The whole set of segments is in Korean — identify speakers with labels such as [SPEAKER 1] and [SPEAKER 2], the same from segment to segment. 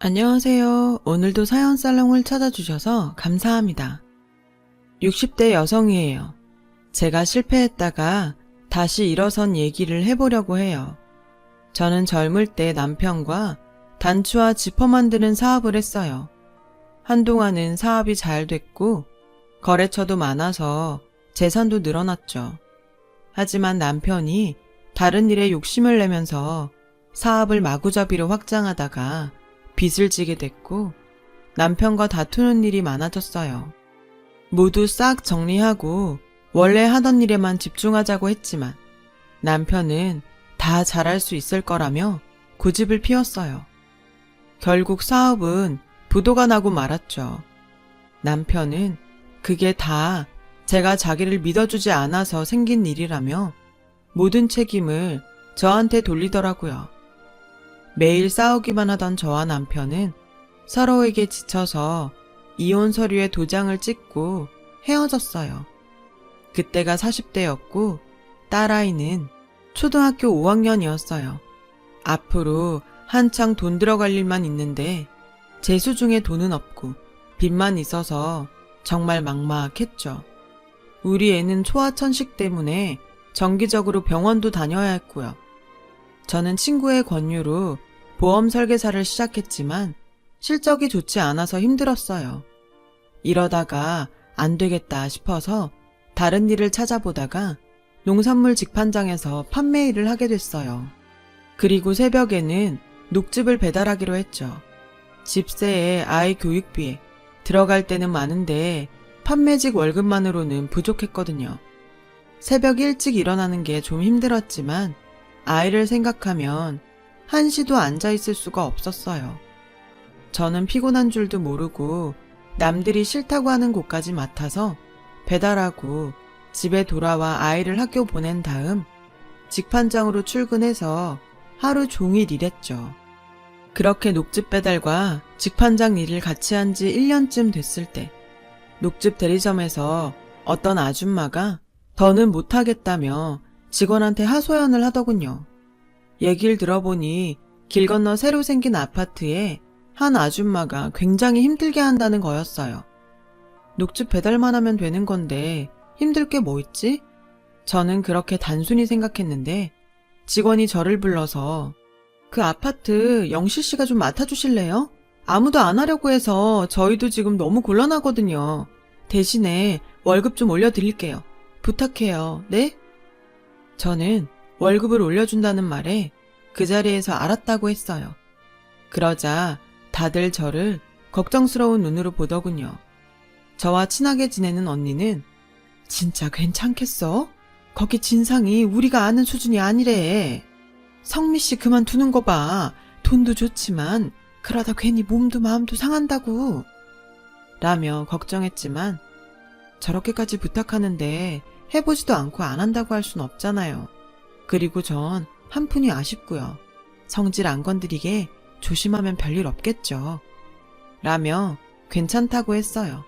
[SPEAKER 1] 안녕하세요. 오늘도 사연 살롱을 찾아주셔서 감사합니다. 60대 여성이에요. 제가 실패했다가 다시 일어선 얘기를 해보려고 해요. 저는 젊을 때 남편과 단추와 지퍼 만드는 사업을 했어요. 한동안은 사업이 잘 됐고 거래처도 많아서 재산도 늘어났죠. 하지만 남편이 다른 일에 욕심을 내면서 사업을 마구잡이로 확장하다가 빚을 지게 됐고 남편과 다투는 일이 많아졌어요. 모두 싹 정리하고 원래 하던 일에만 집중하자고 했지만 남편은 다 잘할 수 있을 거라며 고집을 피웠어요. 결국 사업은 부도가 나고 말았죠. 남편은 그게 다 제가 자기를 믿어주지 않아서 생긴 일이라며 모든 책임을 저한테 돌리더라고요. 매일 싸우기만 하던 저와 남편은 서로에게 지쳐서 이혼 서류에 도장을 찍고 헤어졌어요. 그때가 40대였고 딸아이는 초등학교 5학년이었어요. 앞으로 한창 돈 들어갈 일만 있는데 제 수중에 돈은 없고 빚만 있어서 정말 막막했죠. 우리 애는 소아천식 때문에 정기적으로 병원도 다녀야 했고요. 저는 친구의 권유로 보험 설계사를 시작했지만 실적이 좋지 않아서 힘들었어요. 이러다가 안 되겠다 싶어서 다른 일을 찾아보다가 농산물 직판장에서 판매 일을 하게 됐어요. 그리고 새벽에는 녹즙을 배달하기로 했죠. 집세에 아이 교육비에 들어갈 때는 많은데 판매직 월급만으로는 부족했거든요. 새벽 일찍 일어나는 게 좀 힘들었지만 아이를 생각하면 한시도 앉아있을 수가 없었어요. 저는 피곤한 줄도 모르고 남들이 싫다고 하는 곳까지 맡아서 배달하고 집에 돌아와 아이를 학교 보낸 다음 직판장으로 출근해서 하루 종일 일했죠. 그렇게 녹즙 배달과 직판장 일을 같이 한 지 1년쯤 됐을 때 녹즙 대리점에서 어떤 아줌마가 더는 못하겠다며 직원한테 하소연을 하더군요. 얘기를 들어보니 길 건너 새로 생긴 아파트에 한 아줌마가 굉장히 힘들게 한다는 거였어요. 녹즙 배달만 하면 되는 건데 힘들 게 뭐 있지? 저는 그렇게 단순히 생각했는데 직원이 저를 불러서 그 아파트 영실 씨가 좀 맡아주실래요? 아무도 안 하려고 해서 저희도 지금 너무 곤란하거든요. 대신에 월급 좀 올려드릴게요. 부탁해요. 네? 저는 월급을 올려준다는 말에 그 자리에서 알았다고 했어요. 그러자 다들 저를 걱정스러운 눈으로 보더군요. 저와 친하게 지내는 언니는 진짜 괜찮겠어? 거기 진상이 우리가 아는 수준이 아니래. 성미 씨 그만두는 거 봐. 돈도 좋지만 그러다 괜히 몸도 마음도 상한다고. 라며 걱정했지만 저렇게까지 부탁하는데 해보지도 않고 안 한다고 할 순 없잖아요. 그리고 전 한푼이 아쉽고요. 성질 안 건드리게 조심하면 별일 없겠죠. 라며 괜찮다고 했어요.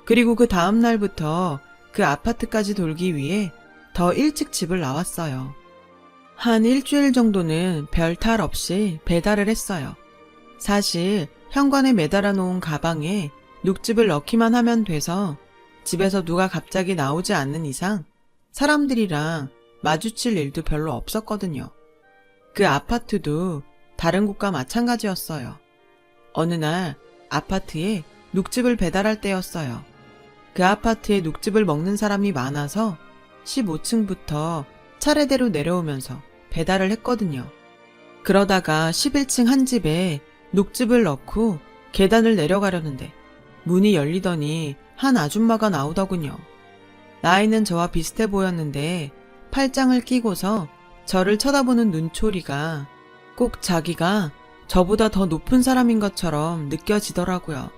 [SPEAKER 1] 그리고 그 다음 날부터 그 아파트까지 돌기 위해 더 일찍 집을 나왔어요. 한 일주일 정도는 별 탈 없이 배달을 했어요. 사실 현관에 매달아 놓은 가방에 녹즙을 넣기만 하면 돼서 집에서 누가 갑자기 나오지 않는 이상 사람들이랑 마주칠 일도 별로 없었거든요. 그 아파트도 다른 곳과 마찬가지였어요. 어느 날 아파트에 녹즙을 배달할 때였어요. 그 아파트에 녹즙을 먹는 사람이 많아서 15층부터 차례대로 내려오면서 배달을 했거든요. 그러다가 11층 한 집에 녹즙을 넣고 계단을 내려가려는데 문이 열리더니 한 아줌마가 나오더군요. 나이는 저와 비슷해 보였는데 팔짱을 끼고서 저를 쳐다보는 눈초리가 꼭 자기가 저보다 더 높은 사람인 것처럼 느껴지더라고요.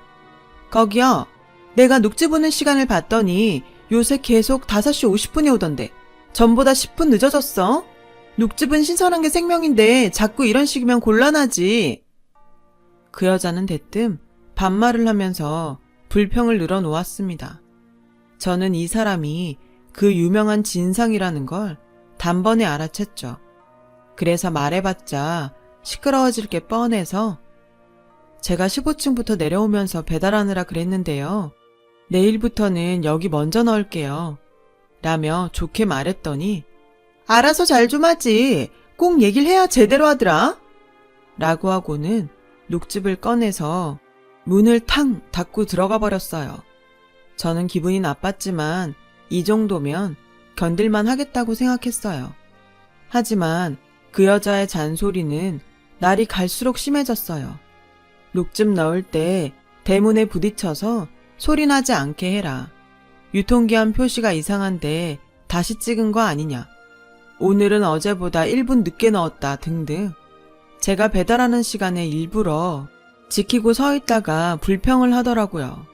[SPEAKER 1] 거기요. 내가 녹즙 오는 시간을 봤더니 요새 계속 5시 50분에 오던데 전보다 10분 늦어졌어? 녹즙은 신선한 게 생명인데 자꾸 이런 식이면 곤란하지. 그 여자는 대뜸 반말을 하면서 불평을 늘어놓았습니다. 저는 이 사람이 그 유명한 진상이라는 걸 단번에 알아챘죠. 그래서 말해봤자 시끄러워질 게 뻔해서 제가 15층부터 내려오면서 배달하느라 그랬는데요. 내일부터는 여기 먼저 넣을게요. 라며 좋게 말했더니 알아서 잘 좀 하지. 꼭 얘기를 해야 제대로 하더라. 라고 하고는 녹즙을 꺼내서 문을 탕 닫고 들어가 버렸어요. 저는 기분이 나빴지만 이 정도면 견딜만 하겠다고 생각했어요. 하지만 그 여자의 잔소리는 날이 갈수록 심해졌어요. 녹즙 넣을 때 대문에 부딪혀서 소리 나지 않게 해라. 유통기한 표시가 이상한데 다시 찍은 거 아니냐. 오늘은 어제보다 1분 늦게 넣었다 등등. 제가 배달하는 시간에 일부러 지키고 서 있다가 불평을 하더라고요.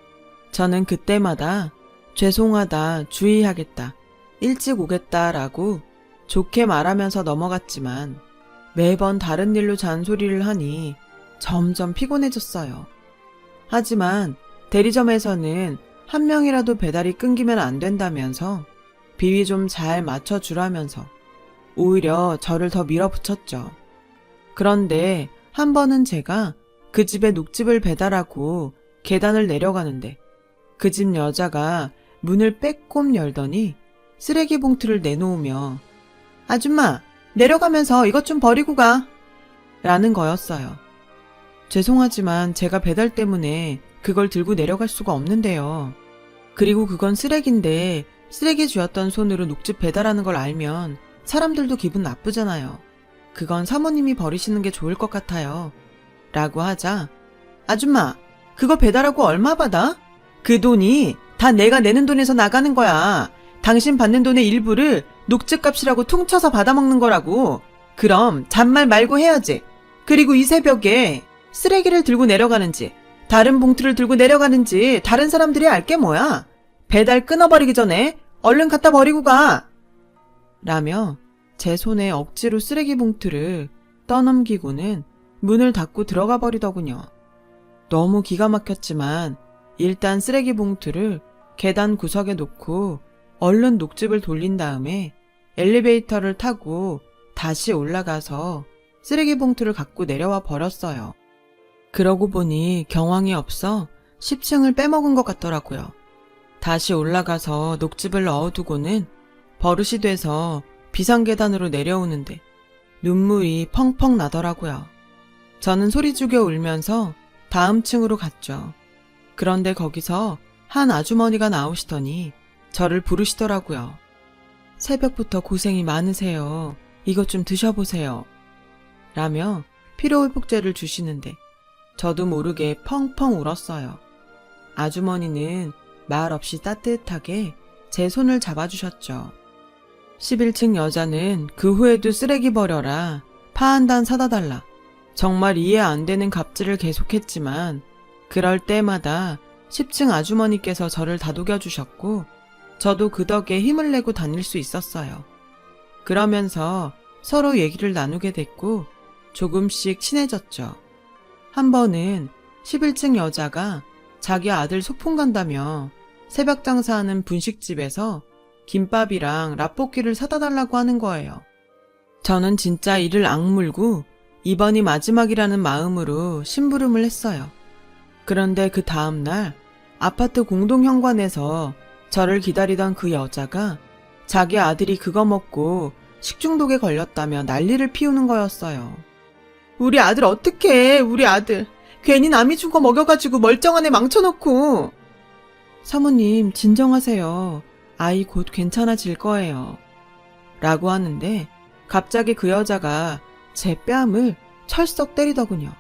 [SPEAKER 1] 저는 그때마다 죄송하다, 주의하겠다, 일찍 오겠다라고 좋게 말하면서 넘어갔지만 매번 다른 일로 잔소리를 하니 점점 피곤해졌어요. 하지만 대리점에서는 한 명이라도 배달이 끊기면 안 된다면서 비위 좀 잘 맞춰주라면서 오히려 저를 더 밀어붙였죠. 그런데 한 번은 제가 그 집에 녹즙을 배달하고 계단을 내려가는데 그 집 여자가 문을 빼꼼 열더니 쓰레기 봉투를 내놓으며 아줌마, 내려가면서 이것 좀 버리고 가. 라는 거였어요. 죄송하지만 제가 배달 때문에 그걸 들고 내려갈 수가 없는데요. 그리고 그건 쓰레기인데 쓰레기 쥐었던 손으로 녹즙 배달하는 걸 알면 사람들도 기분 나쁘잖아요. 그건 사모님이 버리시는 게 좋을 것 같아요. 라고 하자 아줌마, 그거 배달하고 얼마 받아? 그 돈이 다 내가 내는 돈에서 나가는 거야. 당신 받는 돈의 일부를 녹즙 값이라고 퉁쳐서 받아먹는 거라고. 그럼 잔말 말고 해야지. 그리고 이 새벽에 쓰레기를 들고 내려가는지 다른 봉투를 들고 내려가는지 다른 사람들이 알게 뭐야. 배달 끊어버리기 전에 얼른 갖다 버리고 가. 라며 제 손에 억지로 쓰레기 봉투를 떠넘기고는 문을 닫고 들어가 버리더군요. 너무 기가 막혔지만 일단 쓰레기 봉투를 계단 구석에 놓고 얼른 녹즙을 돌린 다음에 엘리베이터를 타고 다시 올라가서 쓰레기 봉투를 갖고 내려와 버렸어요. 그러고 보니 경황이 없어 10층을 빼먹은 것 같더라고요. 다시 올라가서 녹즙을 넣어두고는 버릇이 돼서 비상계단으로 내려오는데 눈물이 펑펑 나더라고요. 저는 소리 죽여 울면서 다음 층으로 갔죠. 그런데 거기서 한 아주머니가 나오시더니 저를 부르시더라고요. 새벽부터 고생이 많으세요. 이것 좀 드셔보세요. 라며 피로회복제를 주시는데 저도 모르게 펑펑 울었어요. 아주머니는 말 없이 따뜻하게 제 손을 잡아주셨죠. 11층 여자는 그 후에도 쓰레기 버려라, 파 한 단 사다 달라, 정말 이해 안 되는 갑질을 계속했지만 그럴 때마다 10층 아주머니께서 저를 다독여 주셨고 저도 그 덕에 힘을 내고 다닐 수 있었어요. 그러면서 서로 얘기를 나누게 됐고 조금씩 친해졌죠. 한 번은 11층 여자가 자기 아들 소풍 간다며 새벽 장사하는 분식집에서 김밥이랑 라볶이를 사다 달라고 하는 거예요. 저는 진짜 이를 악물고 이번이 마지막이라는 마음으로 심부름을 했어요. 그런데 그 다음날 아파트 공동현관에서 저를 기다리던 그 여자가 자기 아들이 그거 먹고 식중독에 걸렸다며 난리를 피우는 거였어요. 우리 아들 어떡해, 우리 아들. 괜히 남이 준 거 먹여가지고 멀쩡한 애 망쳐놓고. 사모님, 진정하세요. 아이 곧 괜찮아질 거예요. 라고 하는데 갑자기 그 여자가 제 뺨을 철썩 때리더군요.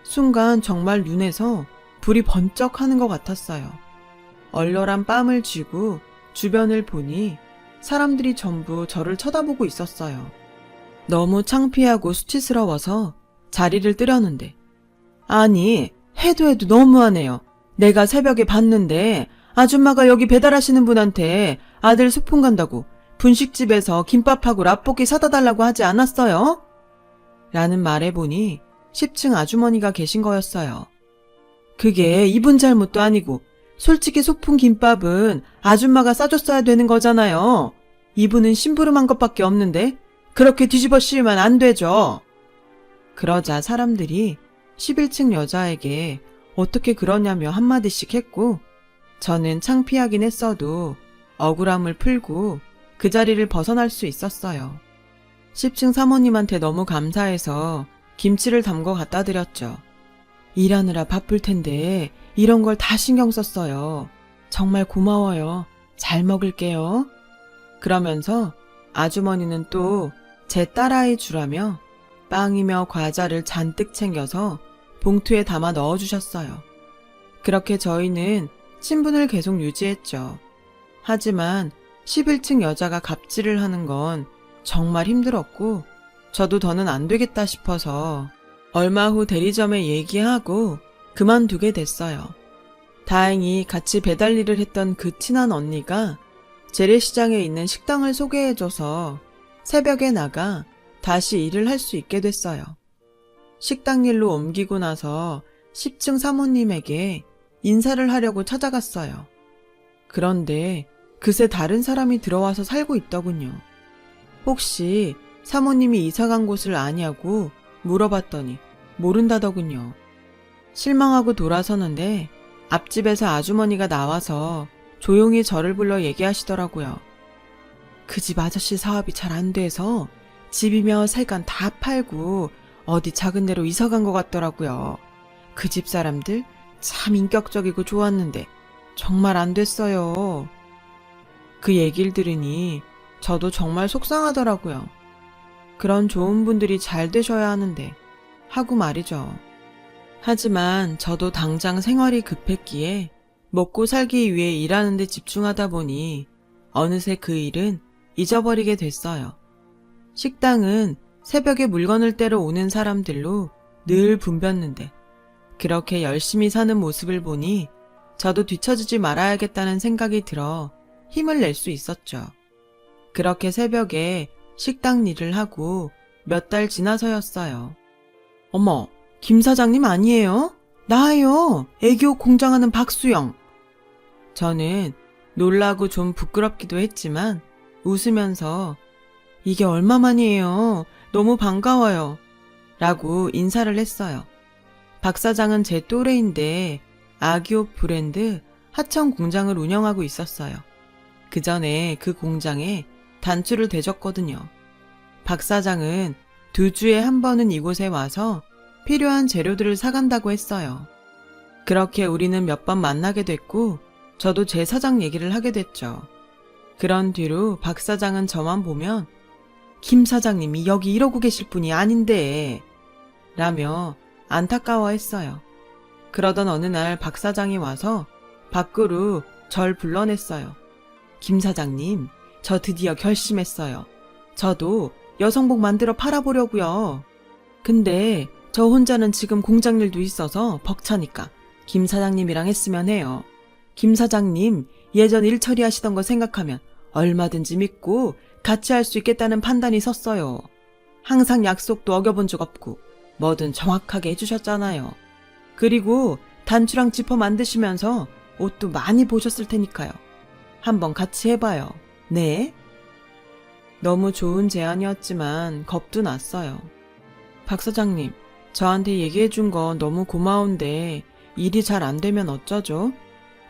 [SPEAKER 1] 순간 정말 눈에서 불이 번쩍 하는 것 같았어요. 얼얼한 뺨을 쥐고 주변을 보니 사람들이 전부 저를 쳐다보고 있었어요. 너무 창피하고 수치스러워서 자리를 뜨려는데 아니, 해도 너무하네요. 내가 새벽에 봤는데 아줌마가 여기 배달하시는 분한테 아들 소풍 간다고 분식집에서 김밥하고 라볶이 사다 달라고 하지 않았어요? 라는 말해보니 10층 아주머니가 계신 거였어요. 그게 이분 잘못도 아니고 솔직히 소풍 김밥은 아줌마가 싸줬어야 되는 거잖아요. 이분은 심부름한 것밖에 없는데 그렇게 뒤집어 씌우면 안 되죠. 그러자 사람들이 11층 여자에게 어떻게 그러냐며 한마디씩 했고, 저는 창피하긴 했어도 억울함을 풀고 그 자리를 벗어날 수 있었어요. 10층 사모님한테 너무 감사해서 김치를 담궈 갖다 드렸죠. 일하느라 바쁠 텐데 이런 걸 다 신경 썼어요. 정말 고마워요. 잘 먹을게요. 그러면서 아주머니는 또 제 딸아이 주라며 빵이며 과자를 잔뜩 챙겨서 봉투에 담아 넣어주셨어요. 그렇게 저희는 친분을 계속 유지했죠. 하지만 11층 여자가 갑질을 하는 건 정말 힘들었고, 저도 더는 안 되겠다 싶어서 얼마 후 대리점에 얘기하고 그만두게 됐어요. 다행히 같이 배달 일을 했던 그 친한 언니가 재래시장에 있는 식당을 소개해줘서 새벽에 나가 다시 일을 할 수 있게 됐어요. 식당 일로 옮기고 나서 10층 사모님에게 인사를 하려고 찾아갔어요. 그런데 그새 다른 사람이 들어와서 살고 있더군요. 혹시 사모님이 이사간 곳을 아냐고 물어봤더니 모른다더군요. 실망하고 돌아서는데 앞집에서 아주머니가 나와서 조용히 저를 불러 얘기하시더라고요. 그 집 아저씨 사업이 잘 안 돼서 집이며 세간 다 팔고 어디 작은 데로 이사간 것 같더라고요. 그 집 사람들 참 인격적이고 좋았는데 정말 안 됐어요. 그 얘기를 들으니 저도 정말 속상하더라고요. 그런 좋은 분들이 잘 되셔야 하는데 하고 말이죠. 하지만 저도 당장 생활이 급했기에 먹고 살기 위해 일하는 데 집중하다 보니 어느새 그 일은 잊어버리게 됐어요. 식당은 새벽에 물건을 떼러 오는 사람들로 늘 붐볐는데 그렇게 열심히 사는 모습을 보니 저도 뒤처지지 말아야겠다는 생각이 들어 힘을 낼 수 있었죠. 그렇게 새벽에 식당 일을 하고 몇 달 지나서였어요. 어머, 김 사장님 아니에요? 나예요. 애기옷 공장하는 박수영. 저는 놀라고 좀 부끄럽기도 했지만 웃으면서 이게 얼마만이에요. 너무 반가워요. 라고 인사를 했어요. 박 사장은 제 또래인데 아기옷 브랜드 하청 공장을 운영하고 있었어요. 그 전에 그 공장에 단추를 대줬거든요. 박 사장은 2주에 한 번은 이곳에 와서 필요한 재료들을 사간다고 했어요. 그렇게 우리는 몇 번 만나게 됐고 저도 제 사장 얘기를 하게 됐죠. 그런 뒤로 박 사장은 저만 보면 김 사장님이 여기 이러고 계실 분이 아닌데 라며 안타까워했어요. 그러던 어느 날 박 사장이 와서 밖으로 절 불러냈어요. 김 사장님, 저 드디어 결심했어요. 저도 여성복 만들어 팔아보려고요. 근데 저 혼자는 지금 공장 일도 있어서 벅차니까 김 사장님이랑 했으면 해요. 김 사장님 예전 일 처리하시던 거 생각하면 얼마든지 믿고 같이 할 수 있겠다는 판단이 섰어요. 항상 약속도 어겨본 적 없고 뭐든 정확하게 해주셨잖아요. 그리고 단추랑 지퍼 만드시면서 옷도 많이 보셨을 테니까요. 한번 같이 해봐요. 네? 너무 좋은 제안이었지만 겁도 났어요. 박 사장님, 저한테 얘기해준 건 너무 고마운데 일이 잘 안 되면 어쩌죠?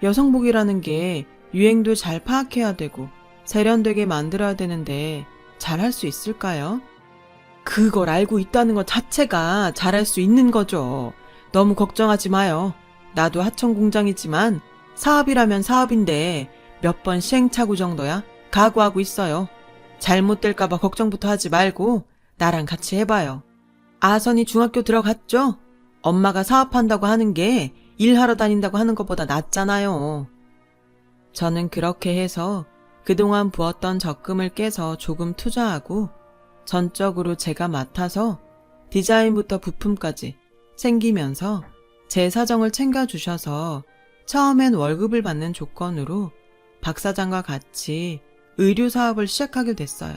[SPEAKER 1] 여성복이라는 게 유행도 잘 파악해야 되고 세련되게 만들어야 되는데 잘할 수 있을까요? 그걸 알고 있다는 것 자체가 잘할 수 있는 거죠. 너무 걱정하지 마요. 나도 하청 공장이지만 사업이라면 사업인데 몇 번 시행착오 정도야 각오하고 있어요. 잘못될까봐 걱정부터 하지 말고 나랑 같이 해봐요. 아선이 중학교 들어갔죠? 엄마가 사업한다고 하는 게 일하러 다닌다고 하는 것보다 낫잖아요. 저는 그렇게 해서 그동안 부었던 적금을 깨서 조금 투자하고 전적으로 제가 맡아서 디자인부터 부품까지 챙기면서 제 사정을 챙겨주셔서 처음엔 월급을 받는 조건으로 박 사장과 같이 의류 사업을 시작하게 됐어요.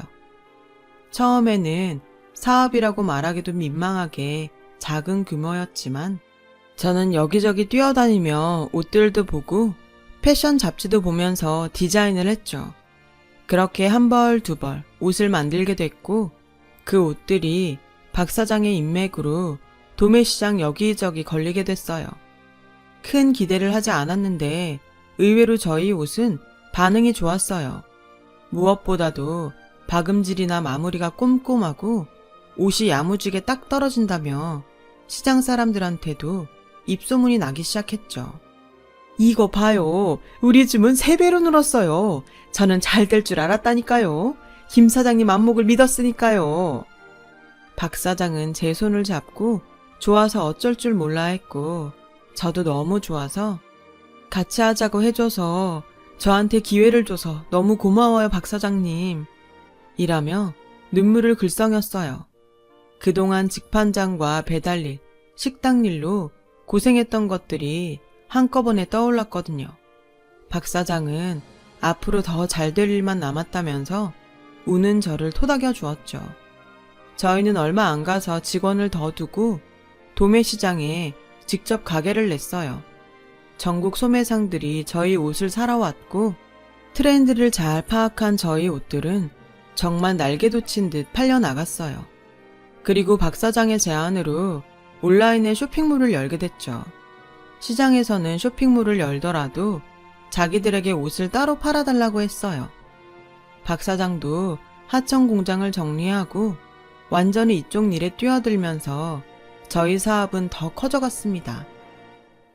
[SPEAKER 1] 처음에는 사업이라고 말하기도 민망하게 작은 규모였지만 저는 여기저기 뛰어다니며 옷들도 보고 패션 잡지도 보면서 디자인을 했죠. 그렇게 한 벌, 두 벌, 옷을 만들게 됐고 그 옷들이 박 사장의 인맥으로 도매시장 여기저기 걸리게 됐어요. 큰 기대를 하지 않았는데 의외로 저희 옷은 반응이 좋았어요. 무엇보다도 박음질이나 마무리가 꼼꼼하고 옷이 야무지게 딱 떨어진다며 시장 사람들한테도 입소문이 나기 시작했죠. 이거 봐요. 우리 줌은 3배로 늘었어요. 저는 잘 될 줄 알았다니까요. 김 사장님 안목을 믿었으니까요. 박 사장은 제 손을 잡고 좋아서 어쩔 줄 몰라 했고, 저도 너무 좋아서 같이 하자고 해줘서 저한테 기회를 줘서 너무 고마워요, 박 사장님. 이라며 눈물을 글썽였어요. 그동안 직판장과 배달일, 식당일로 고생했던 것들이 한꺼번에 떠올랐거든요. 박 사장은 앞으로 더 잘 될 일만 남았다면서 우는 저를 토닥여 주었죠. 저희는 얼마 안 가서 직원을 더 두고 도매시장에 직접 가게를 냈어요. 전국 소매상들이 저희 옷을 사러 왔고 트렌드를 잘 파악한 저희 옷들은 정말 날개 돋친 듯 팔려나갔어요. 그리고 박 사장의 제안으로 온라인에 쇼핑몰을 열게 됐죠. 시장에서는 쇼핑몰을 열더라도 자기들에게 옷을 따로 팔아달라고 했어요. 박 사장도 하청 공장을 정리하고 완전히 이쪽 일에 뛰어들면서 저희 사업은 더 커져갔습니다.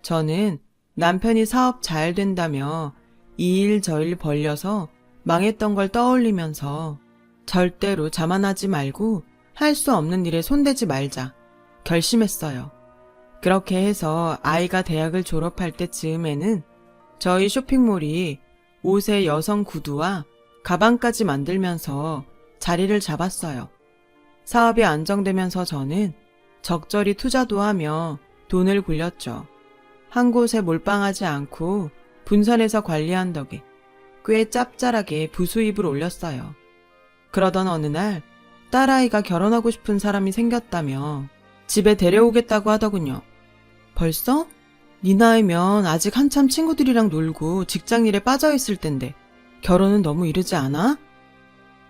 [SPEAKER 1] 저는 남편이 사업 잘 된다며 이 일 저 일 벌려서 망했던 걸 떠올리면서 절대로 자만하지 말고 할 수 없는 일에 손대지 말자 결심했어요. 그렇게 해서 아이가 대학을 졸업할 때 즈음에는 저희 쇼핑몰이 옷에 여성 구두와 가방까지 만들면서 자리를 잡았어요. 사업이 안정되면서 저는 적절히 투자도 하며 돈을 굴렸죠. 한 곳에 몰빵하지 않고 분산해서 관리한 덕에 꽤 짭짤하게 부수입을 올렸어요. 그러던 어느 날 딸아이가 결혼하고 싶은 사람이 생겼다며 집에 데려오겠다고 하더군요. 벌써? 네 나이면 아직 한참 친구들이랑 놀고 직장일에 빠져있을 텐데 결혼은 너무 이르지 않아?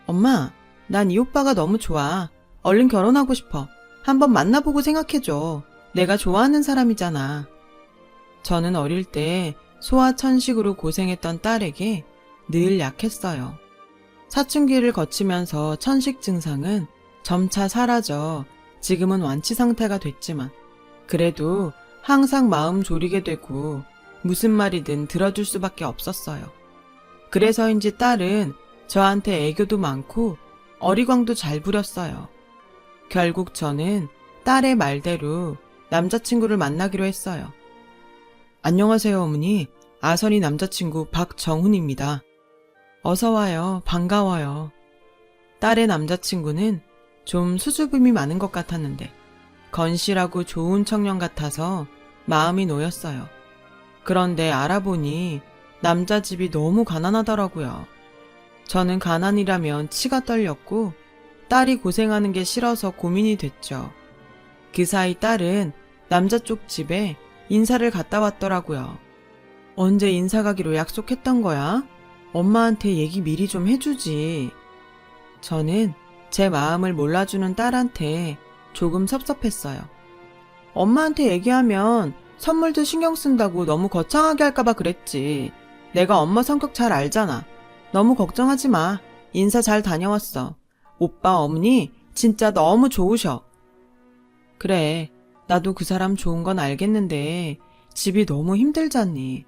[SPEAKER 1] 엄마, 난 이 오빠가 너무 좋아. 얼른 결혼하고 싶어. 한번 만나보고 생각해줘. 내가 좋아하는 사람이잖아. 저는 어릴 때 소아천식으로 고생했던 딸에게 늘 약했어요. 사춘기를 거치면서 천식 증상은 점차 사라져 지금은 완치 상태가 됐지만 그래도 항상 마음 졸이게 되고 무슨 말이든 들어줄 수밖에 없었어요. 그래서인지 딸은 저한테 애교도 많고 어리광도 잘 부렸어요. 결국 저는 딸의 말대로 남자친구를 만나기로 했어요. 안녕하세요, 어머니. 아선이 남자친구 박정훈입니다. 어서와요. 반가워요. 딸의 남자친구는 좀 수줍음이 많은 것 같았는데 건실하고 좋은 청년 같아서 마음이 놓였어요. 그런데 알아보니 남자 집이 너무 가난하더라고요. 저는 가난이라면 치가 떨렸고 딸이 고생하는 게 싫어서 고민이 됐죠. 그 사이 딸은 남자 쪽 집에 인사를 갔다 왔더라고요. 언제 인사 가기로 약속했던 거야? 엄마한테 얘기 미리 좀 해주지. 저는 제 마음을 몰라주는 딸한테 조금 섭섭했어요. 엄마한테 얘기하면 선물도 신경 쓴다고 너무 거창하게 할까봐 그랬지. 내가 엄마 성격 잘 알잖아. 너무 걱정하지 마. 인사 잘 다녀왔어. 오빠 어머니 진짜 너무 좋으셔. 그래, 나도 그 사람 좋은 건 알겠는데 집이 너무 힘들잖니.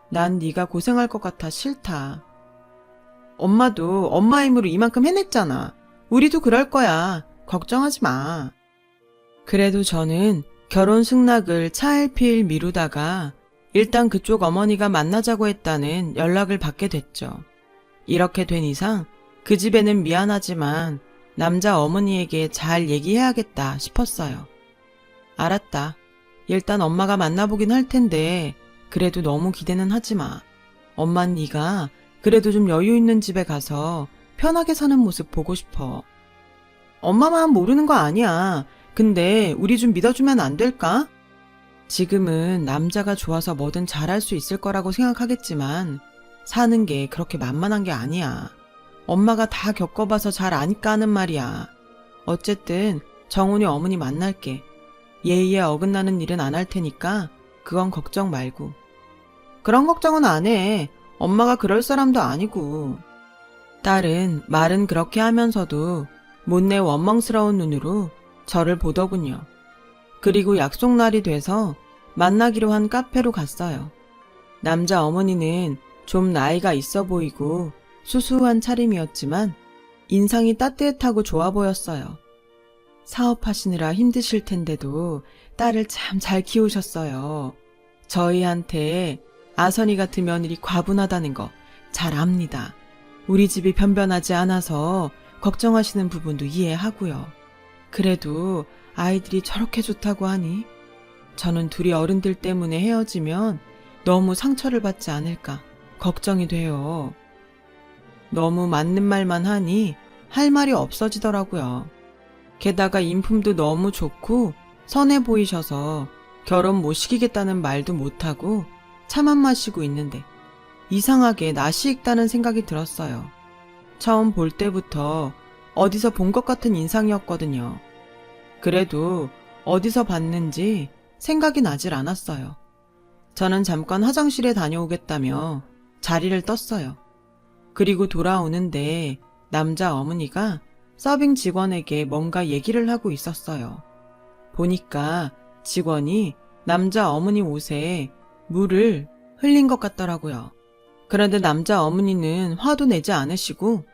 [SPEAKER 1] 난 네가 고생할 것 같아 싫다. 엄마도 엄마 힘으로 이만큼 해냈잖아. 우리도 그럴 거야. 걱정하지 마. 그래도 저는 결혼 승낙을 차일피일 미루다가 일단 그쪽 어머니가 만나자고 했다는 연락을 받게 됐죠. 이렇게 된 이상 그 집에는 미안하지만 남자 어머니에게 잘 얘기해야겠다 싶었어요. 알았다. 일단 엄마가 만나보긴 할 텐데 그래도 너무 기대는 하지 마. 엄만 네가 그래도 좀 여유 있는 집에 가서 편하게 사는 모습 보고 싶어. 엄마만 모르는 거 아니야. 근데 우리 좀 믿어주면 안 될까? 지금은 남자가 좋아서 뭐든 잘할 수 있을 거라고 생각하겠지만 사는 게 그렇게 만만한 게 아니야. 엄마가 다 겪어봐서 잘 아니까 하는 말이야. 어쨌든 정훈이 어머니 만날게. 예의에 어긋나는 일은 안 할 테니까 그건 걱정 말고. 그런 걱정은 안 해. 엄마가 그럴 사람도 아니고. 딸은 말은 그렇게 하면서도 못내 원망스러운 눈으로 저를 보더군요. 그리고 약속 날이 돼서 만나기로 한 카페로 갔어요. 남자 어머니는 좀 나이가 있어 보이고 수수한 차림이었지만 인상이 따뜻하고 좋아 보였어요. 사업하시느라 힘드실 텐데도 딸을 참 잘 키우셨어요. 저희한테 아선이 같은 며느리 과분하다는 거 잘 압니다. 우리 집이 변변하지 않아서 걱정하시는 부분도 이해하고요. 그래도 아이들이 저렇게 좋다고 하니 저는 둘이 어른들 때문에 헤어지면 너무 상처를 받지 않을까 걱정이 돼요. 너무 맞는 말만 하니 할 말이 없어지더라고요. 게다가 인품도 너무 좋고 선해 보이셔서 결혼 못 시키겠다는 말도 못하고 차만 마시고 있는데 이상하게 낯이 익다는 생각이 들었어요. 처음 볼 때부터 어디서 본 것 같은 인상이었거든요. 그래도 어디서 봤는지 생각이 나질 않았어요. 저는 잠깐 화장실에 다녀오겠다며 자리를 떴어요. 그리고 돌아오는데 남자 어머니가 서빙 직원에게 뭔가 얘기를 하고 있었어요. 보니까 직원이 남자 어머니 옷에 물을 흘린 것 같더라고요. 그런데 남자 어머니는 화도 내지 않으시고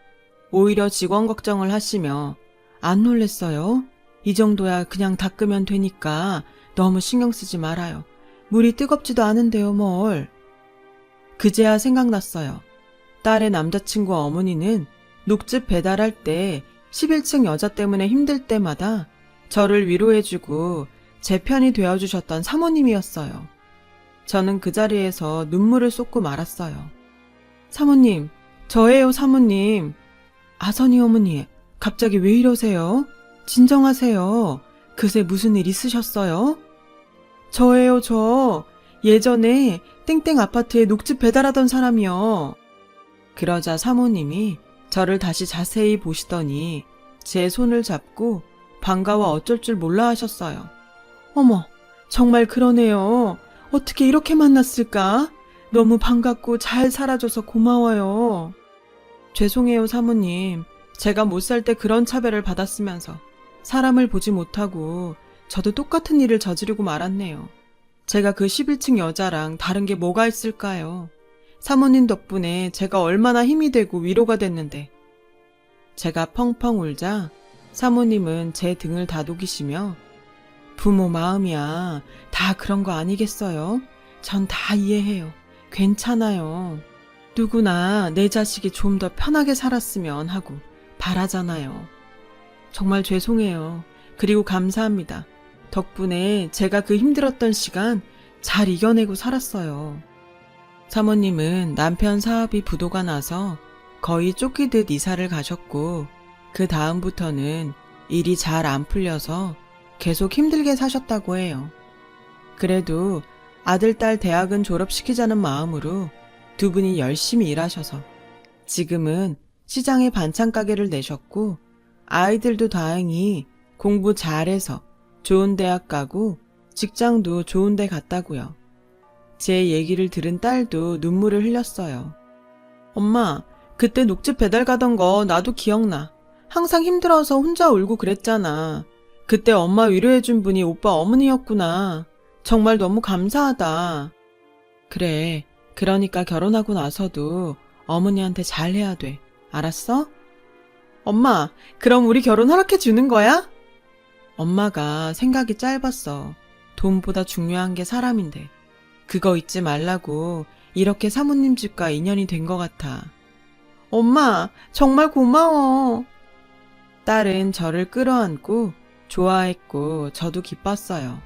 [SPEAKER 1] 오히려 직원 걱정을 하시며 안 놀랬어요? 이 정도야 그냥 닦으면 되니까 너무 신경 쓰지 말아요. 물이 뜨겁지도 않은데요, 뭘. 그제야 생각났어요. 딸의 남자친구 어머니는 녹즙 배달할 때 11층 여자 때문에 힘들 때마다 저를 위로해주고 제 편이 되어주셨던 사모님이었어요. 저는 그 자리에서 눈물을 쏟고 말았어요. 사모님, 저예요, 사모님. 아선이 어머니, 갑자기 왜 이러세요? 진정하세요. 그새 무슨 일 있으셨어요? 저예요, 저. 예전에 땡땡 아파트에 녹즙 배달하던 사람이요. 그러자 사모님이 저를 다시 자세히 보시더니 제 손을 잡고 반가워 어쩔 줄 몰라 하셨어요. 어머, 정말 그러네요. 어떻게 이렇게 만났을까? 너무 반갑고 잘 살아줘서 고마워요. 죄송해요, 사모님. 제가 못 살 때 그런 차별을 받았으면서 사람을 보지 못하고 저도 똑같은 일을 저지르고 말았네요. 제가 그 11층 여자랑 다른 게 뭐가 있을까요? 사모님 덕분에 제가 얼마나 힘이 되고 위로가 됐는데. 제가 펑펑 울자 사모님은 제 등을 다독이시며 부모 마음이야. 다 그런 거 아니겠어요? 전 다 이해해요. 괜찮아요. 누구나 내 자식이 좀 더 편하게 살았으면 하고 바라잖아요. 정말 죄송해요. 그리고 감사합니다. 덕분에 제가 그 힘들었던 시간 잘 이겨내고 살았어요. 사모님은 남편 사업이 부도가 나서 거의 쫓기듯 이사를 가셨고 그 다음부터는 일이 잘 안 풀려서 계속 힘들게 사셨다고 해요. 그래도 아들, 딸 대학은 졸업시키자는 마음으로 두 분이 열심히 일하셔서 지금은 시장에 반찬 가게를 내셨고 아이들도 다행히 공부 잘해서 좋은 대학 가고 직장도 좋은 데 갔다고요. 제 얘기를 들은 딸도 눈물을 흘렸어요. 엄마, 그때 녹즙 배달 가던 거 나도 기억나. 항상 힘들어서 혼자 울고 그랬잖아. 그때 엄마 위로해준 분이 오빠 어머니였구나. 정말 너무 감사하다. 그래, 그러니까 결혼하고 나서도 어머니한테 잘해야 돼. 알았어? 엄마, 그럼 우리 결혼 허락해 주는 거야? 엄마가 생각이 짧았어. 돈보다 중요한 게 사람인데. 그거 잊지 말라고 이렇게 사모님 집과 인연이 된 것 같아. 엄마, 정말 고마워. 딸은 저를 끌어안고 좋아했고 저도 기뻤어요.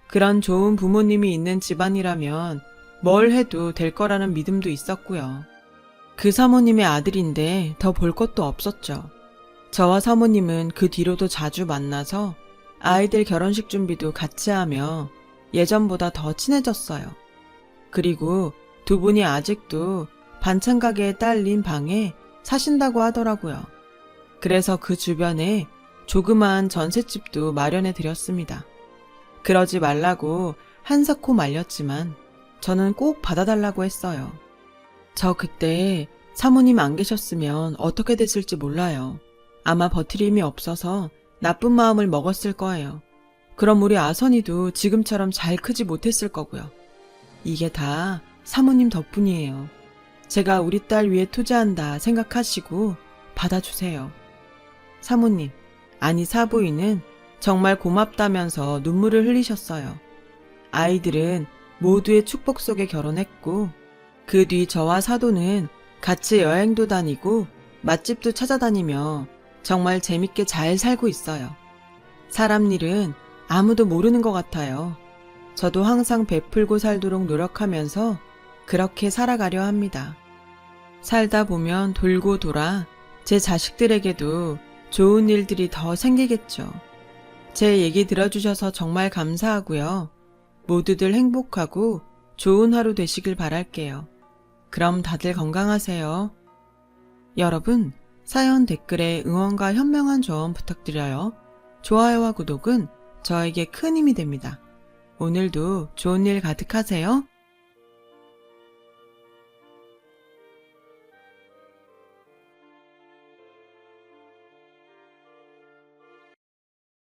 [SPEAKER 1] 그런 좋은 부모님이 있는 집안이라면 뭘 해도 될 거라는 믿음도 있었고요. 그 사모님의 아들인데 더 볼 것도 없었죠. 저와 사모님은 그 뒤로도 자주 만나서 아이들 결혼식 준비도 같이 하며 예전보다 더 친해졌어요. 그리고 두 분이 아직도 반찬 가게에 딸린 방에 사신다고 하더라고요. 그래서 그 주변에 조그마한 전셋집도 마련해 드렸습니다. 그러지 말라고 한사코 말렸지만 저는 꼭 받아달라고 했어요. 저 그때 사모님 안 계셨으면 어떻게 됐을지 몰라요. 아마 버틸 힘이 없어서 나쁜 마음을 먹었을 거예요. 그럼 우리 아선이도 지금처럼 잘 크지 못했을 거고요. 이게 다 사모님 덕분이에요. 제가 우리 딸 위해 투자한다 생각하시고 받아주세요. 사모님, 아니 사부인은 정말 고맙다면서 눈물을 흘리셨어요. 아이들은 모두의 축복 속에 결혼했고 그 뒤 저와 사도는 같이 여행도 다니고 맛집도 찾아다니며 정말 재밌게 잘 살고 있어요. 사람 일은 아무도 모르는 것 같아요. 저도 항상 베풀고 살도록 노력하면서 그렇게 살아가려 합니다. 살다 보면 돌고 돌아 제 자식들에게도 좋은 일들이 더 생기겠죠. 제 얘기 들어주셔서 정말 감사하고요. 모두들 행복하고 좋은 하루 되시길 바랄게요. 그럼 다들 건강하세요. 여러분, 사연 댓글에 응원과 현명한 조언 부탁드려요. 좋아요와 구독은 저에게 큰 힘이 됩니다. 오늘도 좋은 일 가득하세요.